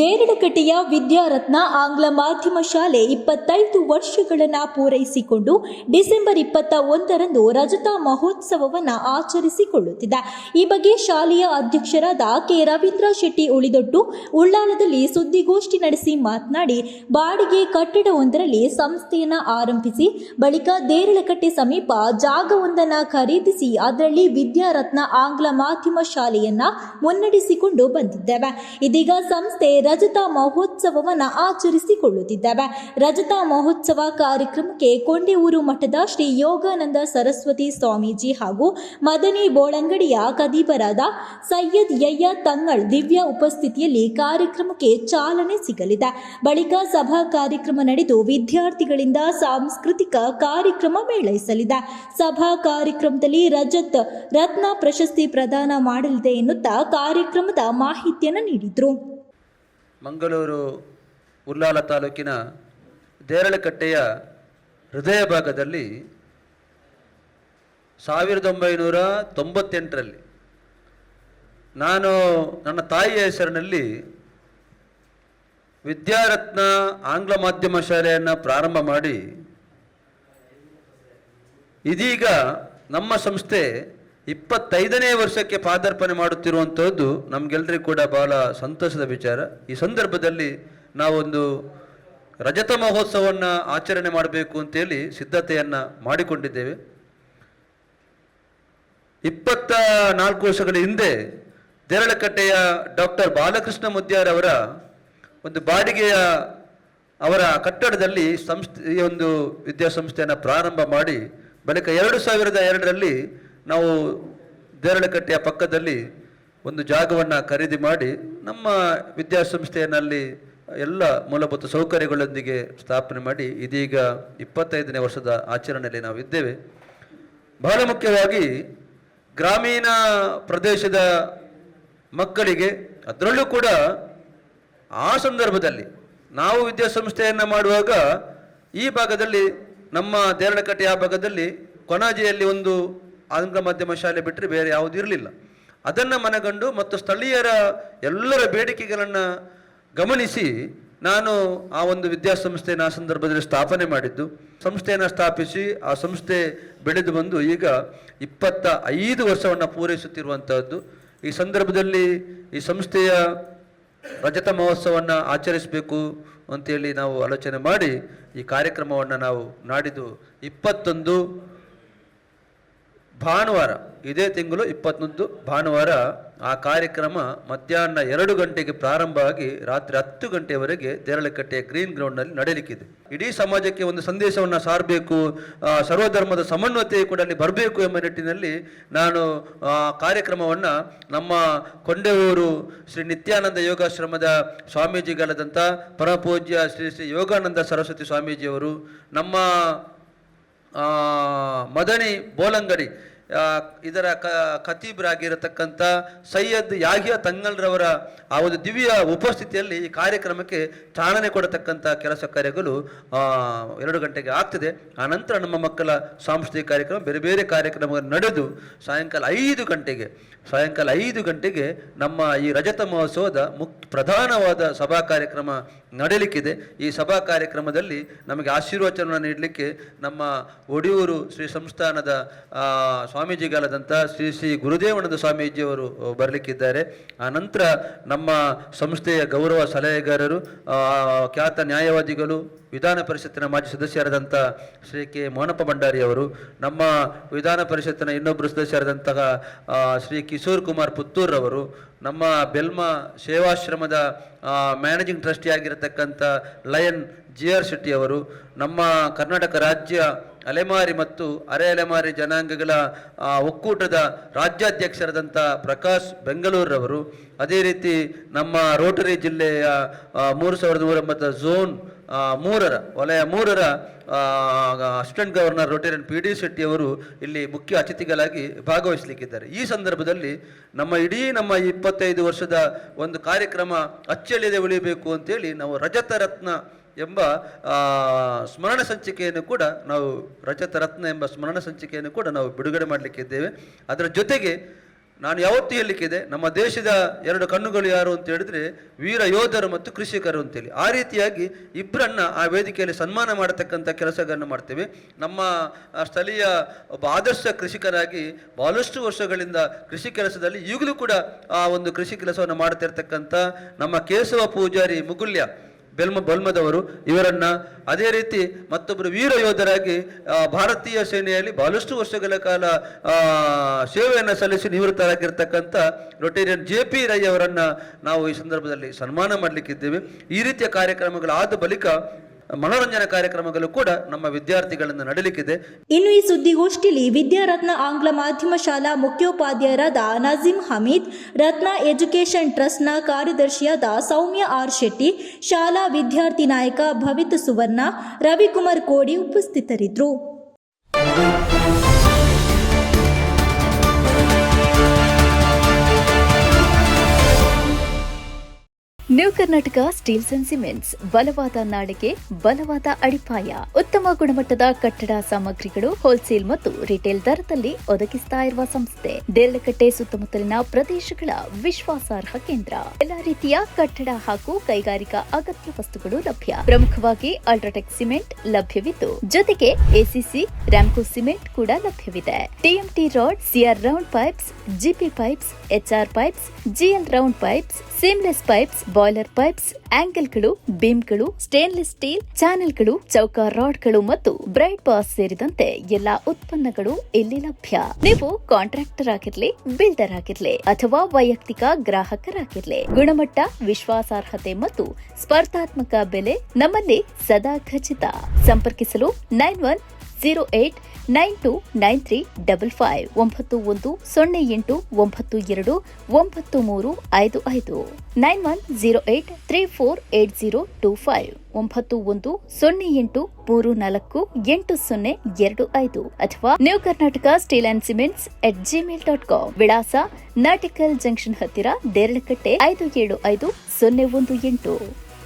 ದೇರಳಕಟ್ಟೆಯ ವಿದ್ಯಾರತ್ನ ಆಂಗ್ಲ ಮಾಧ್ಯಮ ಶಾಲೆ 25 ವರ್ಷಗಳನ್ನು ಪೂರೈಸಿಕೊಂಡು ಡಿಸೆಂಬರ್ 21ರಂದು ರಜತ ಮಹೋತ್ಸವವನ್ನು ಆಚರಿಸಿಕೊಳ್ಳುತ್ತಿದೆ. ಈ ಬಗ್ಗೆ ಶಾಲೆಯ ಅಧ್ಯಕ್ಷರಾದ ಕೆ. ರವೀಂದ್ರ ಶೆಟ್ಟಿ ಉಳಿದೊಟ್ಟು ಉಳ್ಳಾಲದಲ್ಲಿ ಸುದ್ದಿಗೋಷ್ಠಿ ನಡೆಸಿ ಮಾತನಾಡಿ, ಬಾಡಿಗೆ ಕಟ್ಟಡವೊಂದರಲ್ಲಿ ಸಂಸ್ಥೆಯನ್ನು ಆರಂಭಿಸಿ ಬಳಿಕ ದೇರಳಕಟ್ಟೆ ಸಮೀಪ ಜಾಗವೊಂದನ್ನು ಖರೀದಿಸಿ ಅದರಲ್ಲಿ ವಿದ್ಯಾರತ್ನ ಆಂಗ್ಲ ಮಾಧ್ಯಮ ಶಾಲೆಯನ್ನ ಮುನ್ನಡೆಸಿಕೊಂಡು ಬಂದಿದ್ದೇವೆ. ಇದೀಗ ಸಂಸ್ಥೆ ರಜತ ಮಹೋತ್ಸವವನ್ನು ಆಚರಿಸಿಕೊಳ್ಳುತ್ತಿದ್ದೇವೆ. ರಜತ ಮಹೋತ್ಸವ ಕಾರ್ಯಕ್ರಮಕ್ಕೆ ಕೊಂಡೆಯೂರು ಮಠದ ಶ್ರೀ ಯೋಗಾನಂದ ಸರಸ್ವತಿ ಸ್ವಾಮೀಜಿ ಹಾಗೂ ಮದನಿ ಬೋಳಂಗಡಿಯ ಕದೀಬರಾದ ಸೈಯದ್ ಯಯ್ಯ ತಂಗಳ್ ದಿವ್ಯ ಉಪಸ್ಥಿತಿಯಲ್ಲಿ ಕಾರ್ಯಕ್ರಮಕ್ಕೆ ಚಾಲನೆ ಸಿಗಲಿದೆ. ಬಳಿಕ ಸಭಾ ಕಾರ್ಯಕ್ರಮ ನಡೆದು ವಿದ್ಯಾರ್ಥಿಗಳಿಂದ ಸಾಂಸ್ಕೃತಿಕ ಕಾರ್ಯಕ್ರಮ ಮೇಳೈಸಲಿದೆ. ಸಭಾ ಕಾರ್ಯಕ್ರಮದಲ್ಲಿ ರಜತ್ ರತ್ನ ಪ್ರಶಸ್ತಿ ಪ್ರದಾನ ಮಾಡಲಿದೆ ಎನ್ನುತ್ತಾ ಕಾರ್ಯಕ್ರಮದ ಮಾಹಿತಿಯನ್ನು ನೀಡಿದರು. ಮಂಗಳೂರು ಉಳ್ಳಾಲ ತಾಲೂಕಿನ ದೇರಳಕಟ್ಟೆಯ ಹೃದಯ ಭಾಗದಲ್ಲಿ 1998ರಲ್ಲಿ ನಾನು ನನ್ನ ತಾಯಿಯ ಹೆಸರಿನಲ್ಲಿ ವಿದ್ಯಾರತ್ನ ಆಂಗ್ಲ ಮಾಧ್ಯಮ ಶಾಲೆಯನ್ನು ಪ್ರಾರಂಭ ಮಾಡಿ ಇದೀಗ ನಮ್ಮ ಸಂಸ್ಥೆ 25ನೇ ವರ್ಷಕ್ಕೆ ಪಾದಾರ್ಪಣೆ ಮಾಡುತ್ತಿರುವಂಥದ್ದು ನಮಗೆಲ್ಲರಿಗೂ ಕೂಡ ಬಹಳ ಸಂತೋಷದ ವಿಚಾರ. ಈ ಸಂದರ್ಭದಲ್ಲಿ ನಾವೊಂದು ರಜತ ಮಹೋತ್ಸವವನ್ನು ಆಚರಣೆ ಮಾಡಬೇಕು ಅಂತೇಳಿ ಸಿದ್ಧತೆಯನ್ನು ಮಾಡಿಕೊಂಡಿದ್ದೇವೆ. 24 ವರ್ಷಗಳ ಹಿಂದೆ ದೇರಳಕಟ್ಟೆಯ ಡಾಕ್ಟರ್ ಬಾಲಕೃಷ್ಣ ಮುದ್ಯಾರ್ ಅವರ ಒಂದು ಬಾಡಿಗೆಯ ಅವರ ಕಟ್ಟಡದಲ್ಲಿ ಈ ಒಂದು ವಿದ್ಯಾಸಂಸ್ಥೆಯನ್ನು ಪ್ರಾರಂಭ ಮಾಡಿ ಬಳಿಕ 2002ರಲ್ಲಿ ನಾವು ದೇರಳಕಟ್ಟೆಯ ಪಕ್ಕದಲ್ಲಿ ಒಂದು ಜಾಗವನ್ನು ಖರೀದಿ ಮಾಡಿ ನಮ್ಮ ವಿದ್ಯಾಸಂಸ್ಥೆಯಲ್ಲಿ ಎಲ್ಲ ಮೂಲಭೂತ ಸೌಕರ್ಯಗಳೊಂದಿಗೆ ಸ್ಥಾಪನೆ ಮಾಡಿ ಇದೀಗ 25ನೇ ವರ್ಷದ ಆಚರಣೆಯಲ್ಲಿ ನಾವು ಇದ್ದೇವೆ. ಬಹಳ ಮುಖ್ಯವಾಗಿ ಗ್ರಾಮೀಣ ಪ್ರದೇಶದ ಮಕ್ಕಳಿಗೆ, ಅದರಲ್ಲೂ ಕೂಡ ಆ ಸಂದರ್ಭದಲ್ಲಿ ನಾವು ವಿದ್ಯಾಸಂಸ್ಥೆಯನ್ನು ಮಾಡುವಾಗ ಈ ಭಾಗದಲ್ಲಿ ನಮ್ಮ ದೇರಳಕಟ್ಟೆಯ ಭಾಗದಲ್ಲಿ ಕೊಣಾಜೆಯಲ್ಲಿ ಒಂದು ಆಂಗ್ಲ ಮಾಧ್ಯಮ ಶಾಲೆ ಬಿಟ್ಟರೆ ಬೇರೆ ಯಾವುದೂ ಇರಲಿಲ್ಲ. ಅದನ್ನು ಮನಗಂಡು ಮತ್ತು ಸ್ಥಳೀಯರ ಎಲ್ಲರ ಬೇಡಿಕೆಗಳನ್ನು ಗಮನಿಸಿ ನಾನು ಆ ಒಂದು ವಿದ್ಯಾಸಂಸ್ಥೆಯನ್ನು ಆ ಸಂದರ್ಭದಲ್ಲಿ ಸ್ಥಾಪನೆ ಮಾಡಿದ್ದು. ಸಂಸ್ಥೆಯನ್ನು ಸ್ಥಾಪಿಸಿ ಆ ಸಂಸ್ಥೆ ಬೆಳೆದು ಬಂದು ಈಗ 25 ವರ್ಷವನ್ನು ಪೂರೈಸುತ್ತಿರುವಂಥದ್ದು. ಈ ಸಂದರ್ಭದಲ್ಲಿ ಈ ಸಂಸ್ಥೆಯ ರಜತ ಮಹೋತ್ಸವವನ್ನು ಆಚರಿಸಬೇಕು ಅಂತೇಳಿ ನಾವು ಆಲೋಚನೆ ಮಾಡಿ ಈ ಕಾರ್ಯಕ್ರಮವನ್ನು ನಾವು ನಾಡಿದ್ದು 21 ಭಾನುವಾರ, ಇದೇ ತಿಂಗಳು 21 ಭಾನುವಾರ ಆ ಕಾರ್ಯಕ್ರಮ ಮಧ್ಯಾಹ್ನ 2 ಗಂಟೆಗೆ ಪ್ರಾರಂಭ ಆಗಿ ರಾತ್ರಿ 10 ಗಂಟೆಯವರೆಗೆ ದೇರಳಕಟ್ಟೆಯ ಗ್ರೀನ್ ಗ್ರೌಂಡ್ನಲ್ಲಿ ನಡೆಯಲಿಕ್ಕಿದೆ. ಇಡೀ ಸಮಾಜಕ್ಕೆ ಒಂದು ಸಂದೇಶವನ್ನು ಸಾರಬೇಕು, ಸರ್ವಧರ್ಮದ ಸಮನ್ವಯತೆ ಕೂಡ ಅಲ್ಲಿ ಬರಬೇಕು ಎಂಬ ನಿಟ್ಟಿನಲ್ಲಿ ನಾನು ಕಾರ್ಯಕ್ರಮವನ್ನು ನಮ್ಮ ಕೊಂಡೆಯೂರು ಶ್ರೀ ನಿತ್ಯಾನಂದ ಯೋಗಾಶ್ರಮದ ಸ್ವಾಮೀಜಿಗಳಾದಂಥ ಪರಮಪೂಜ್ಯ ಶ್ರೀ ಶ್ರೀ ಯೋಗಾನಂದ ಸರಸ್ವತಿ ಸ್ವಾಮೀಜಿಯವರು, ನಮ್ಮ ಮದನಿ ಬೋಳಂಗಡಿ ಇದರ ಖತೀಬ್ರಾಗಿರತಕ್ಕಂಥ ಸೈಯದ್ ಯಾಹಿಯ ತಂಗಲ್ರವರ ಆ ಒಂದು ದಿವ್ಯ ಉಪಸ್ಥಿತಿಯಲ್ಲಿ ಈ ಕಾರ್ಯಕ್ರಮಕ್ಕೆ ಚಾಲನೆ ಕೊಡತಕ್ಕಂಥ ಕೆಲಸ ಕಾರ್ಯಗಳು 2 ಗಂಟೆಗೆ ಆಗ್ತದೆ. ಆನಂತರ ನಮ್ಮ ಮಕ್ಕಳ ಸಾಂಸ್ಕೃತಿಕ ಕಾರ್ಯಕ್ರಮ ಬೇರೆ ಬೇರೆ ಕಾರ್ಯಕ್ರಮಗಳು ನಡೆದು ಸಾಯಂಕಾಲ 5 ಗಂಟೆಗೆ ನಮ್ಮ ಈ ರಜತ ಮಹೋತ್ಸವದ ಪ್ರಧಾನವಾದ ಸಭಾ ಕಾರ್ಯಕ್ರಮ ನಡೆಯಲಿಕ್ಕಿದೆ. ಈ ಸಭಾ ಕಾರ್ಯಕ್ರಮದಲ್ಲಿ ನಮಗೆ ಆಶೀರ್ವಚನ ನೀಡಲಿಕ್ಕೆ ನಮ್ಮ ಒಡಿಯೂರು ಶ್ರೀ ಸಂಸ್ಥಾನದ ಸ್ವಾಮೀಜಿಗಳಾದಂಥ ಶ್ರೀ ಶ್ರೀ ಗುರುದೇವಾನಂದ ಸ್ವಾಮೀಜಿಯವರು ಬರಲಿಕ್ಕಿದ್ದಾರೆ. ಆ ನಂತರ ನಮ್ಮ ಸಂಸ್ಥೆಯ ಗೌರವ ಸಲಹೆಗಾರರು, ಖ್ಯಾತ ನ್ಯಾಯವಾದಿಗಳು, ವಿಧಾನ ಪರಿಷತ್ತಿನ ಮಾಜಿ ಸದಸ್ಯರಾದಂಥ ಶ್ರೀ ಕೆ ಮೋಹನಪ್ಪ ಭಂಡಾರಿಯವರು, ನಮ್ಮ ವಿಧಾನ ಪರಿಷತ್ತಿನ ಇನ್ನೊಬ್ಬರು ಸದಸ್ಯರಾದಂತಹ ಶ್ರೀ ಕಿಶೋರ್ ಕುಮಾರ್ ಪುತ್ತೂರ್ರವರು, ನಮ್ಮ ಬೆಲ್ಮ ಸೇವಾಶ್ರಮದ ಮ್ಯಾನೇಜಿಂಗ್ ಟ್ರಸ್ಟಿ ಆಗಿರತಕ್ಕಂಥ ಲಯನ್ GR ಶೆಟ್ಟಿಯವರು, ನಮ್ಮ ಕರ್ನಾಟಕ ರಾಜ್ಯ ಅಲೆಮಾರಿ ಮತ್ತು ಅರೆ ಅಲೆಮಾರಿ ಜನಾಂಗಗಳ ಒಕ್ಕೂಟದ ರಾಜ್ಯಾಧ್ಯಕ್ಷರಾದಂಥ ಪ್ರಕಾಶ್ ಬೆಂಗಳೂರವರು, ಅದೇ ರೀತಿ ನಮ್ಮ ರೋಟರಿ ಜಿಲ್ಲೆಯ 3109 ಝೋನ್ 3ರ ವಲಯ 3ರ ಅಸಿಸ್ಟೆಂಟ್ ಗವರ್ನರ್ ರೋಟರಿಯನ್ PD ಶೆಟ್ಟಿಯವರು ಇಲ್ಲಿ ಮುಖ್ಯ ಅತಿಥಿಗಳಾಗಿ ಭಾಗವಹಿಸಲಿಕ್ಕಿದ್ದಾರೆ. ಈ ಸಂದರ್ಭದಲ್ಲಿ ನಮ್ಮ 25 ವರ್ಷದ ಒಂದು ಕಾರ್ಯಕ್ರಮ ಅಚ್ಚಳಿಯದೆ ಉಳಿಯಬೇಕು ಅಂತೇಳಿ ನಾವು ರಜತ ರತ್ನ ಎಂಬ ಸ್ಮರಣ ಸಂಚಿಕೆಯನ್ನು ಕೂಡ ನಾವು ಬಿಡುಗಡೆ ಮಾಡಲಿಕ್ಕಿದ್ದೇವೆ. ಅದರ ಜೊತೆಗೆ ನಾನು ಯಾವತ್ತೂ ಹೇಳಲಿಕ್ಕಿದೆ, ನಮ್ಮ ದೇಶದ ಎರಡು ಕಣ್ಣುಗಳು ಯಾರು ಅಂತ ಹೇಳಿದ್ರೆ ವೀರ ಯೋಧರು ಮತ್ತು ಕೃಷಿಕರು ಅಂತೇಳಿ. ಆ ರೀತಿಯಾಗಿ ಇಬ್ಬರನ್ನ ಆ ವೇದಿಕೆಯಲ್ಲಿ ಸನ್ಮಾನ ಮಾಡತಕ್ಕಂಥ ಕೆಲಸಗಳನ್ನು ಮಾಡ್ತೇವೆ. ನಮ್ಮ ಸ್ಥಳೀಯ ಒಬ್ಬ ಆದರ್ಶ ಕೃಷಿಕರಾಗಿ ಬಹಳಷ್ಟು ವರ್ಷಗಳಿಂದ ಕೃಷಿ ಕೆಲಸದಲ್ಲಿ ಈಗಲೂ ಕೂಡ ಆ ಒಂದು ಕೃಷಿ ಕೆಲಸವನ್ನು ಮಾಡ್ತಿರ್ತಕ್ಕಂಥ ನಮ್ಮ ಕೇಶವ ಪೂಜಾರಿ ಮುಗುಲ್ಯ ಬಲ್ಮದವರು ಇವರನ್ನ, ಅದೇ ರೀತಿ ಮತ್ತೊಬ್ಬರು ವೀರ ಯೋಧರಾಗಿ ಭಾರತೀಯ ಸೇನೆಯಲ್ಲಿ ಬಹಳಷ್ಟು ವರ್ಷಗಳ ಕಾಲ ಸೇವೆಯನ್ನು ಸಲ್ಲಿಸಿ ನಿವೃತ್ತರಾಗಿರ್ತಕ್ಕಂಥ ರೊಟೇರಿಯನ್ JP ರೈ ಅವರನ್ನ ನಾವು ಈ ಸಂದರ್ಭದಲ್ಲಿ ಸನ್ಮಾನ ಮಾಡಲಿಕ್ಕಿದ್ದೇವೆ. ಈ ರೀತಿಯ ಕಾರ್ಯಕ್ರಮಗಳಾದ ಬಳಿಕ ಮನೋರಂಜನಾ ಕಾರ್ಯಕ್ರಮಗಳು ಕೂಡ ನಮ್ಮ ವಿದ್ಯಾರ್ಥಿಗಳಿಂದ ನಡೀಲಿಕ್ಕಿದೆ. ಇನ್ನು ಈ ಸುದ್ದಿಗೋಷ್ಠಿಯಲ್ಲಿ ವಿದ್ಯಾರತ್ನ ಆಂಗ್ಲ ಮಾಧ್ಯಮ ಶಾಲಾ ಮುಖ್ಯೋಪಾಧ್ಯಾಯರಾದ ನಜೀಂ ಹಮೀದ್, ರತ್ನ ಎಜುಕೇಷನ್ ಟ್ರಸ್ಟ್ನ ಕಾರ್ಯದರ್ಶಿಯಾದ ಸೌಮ್ಯ ಆರ್ ಶೆಟ್ಟಿ, ಶಾಲಾ ವಿದ್ಯಾರ್ಥಿ ನಾಯಕ ಭವಿತ್ ಸುವರ್ಣ, ರವಿಕುಮಾರ್ ಕೋಡಿ ಉಪಸ್ಥಿತರಿದ್ದರು. New Karnataka steels and cements, ಬಲವಾದ ನಾಡಿಗೆ ಬಲವಾದ ಅಡಿಪಾಯ. ಉತ್ತಮ ಗುಣಮಟ್ಟದ ಕಟ್ಟಡ ಸಾಮಗ್ರಿಗಳು ಹೋಲ್ಸೇಲ್ ಮತ್ತು ರಿಟೇಲ್ ದರದಲ್ಲಿ ಒದಗಿಸ್ತಾ ಇರುವ ಸಂಸ್ಥೆ. ದೇರಳಕಟ್ಟೆ ಸುತ್ತಮುತ್ತಲಿನ ಪ್ರದೇಶಗಳ ವಿಶ್ವಾಸಾರ್ಹ ಕೇಂದ್ರ. ಎಲ್ಲಾ ರೀತಿಯ ಕಟ್ಟಡ ಹಾಗೂ ಕೈಗಾರಿಕಾ ಅಗತ್ಯ ವಸ್ತುಗಳು ಲಭ್ಯ. ಪ್ರಮುಖವಾಗಿ ಅಲ್ಟ್ರಾಟೆಕ್ ಸಿಮೆಂಟ್ ಲಭ್ಯವಿದ್ದು, ಜೊತೆಗೆ ACC ರಾಮ್ಕೋ ಸಿಮೆಂಟ್ ಕೂಡ ಲಭ್ಯವಿದೆ. TMT rod, CR round pipes, GP pipes, HR pipes, GL round pipes, seamless pipes, boiler pipes, ಆಂಗಲ್ಗಳು, ಬೀಮ್ಗಳು, ಸ್ಟೇನ್ಲೆಸ್ ಸ್ಟೀಲ್ ಚಾನೆಲ್ಗಳು, ಚೌಕ ರಾಡ್ಗಳು ಮತ್ತು ಬ್ರೈಟ್ ಬಾಸ್ ಸೇರಿದಂತೆ ಎಲ್ಲಾ ಉತ್ಪನ್ನಗಳು ಇಲ್ಲಿ ಲಭ್ಯ. ನೀವು ಕಾಂಟ್ರಾಕ್ಟರ್ ಆಗಿರ್ಲಿ, ಬಿಲ್ಡರ್ ಆಗಿರ್ಲಿ ಅಥವಾ ವೈಯಕ್ತಿಕ ಗ್ರಾಹಕರಾಗಿರ್ಲಿ, ಗುಣಮಟ್ಟ, ವಿಶ್ವಾಸಾರ್ಹತೆ ಮತ್ತು ಸ್ಪರ್ಧಾತ್ಮಕ ಬೆಲೆ ನಮ್ಮಲ್ಲಿ ಸದಾ ಖಚಿತ. ಸಂಪರ್ಕಿಸಲು 9108929355 9108929355 9108348025 9108348025 ಅಥವಾ new Karnataka steel and cements @gmail.com. ವಿಳಾಸ ನಾಟಿಕಲ್ ಜಂಕ್ಷನ್ ಹತ್ತಿರ, ದೇರಳಕಟ್ಟೆ 575018.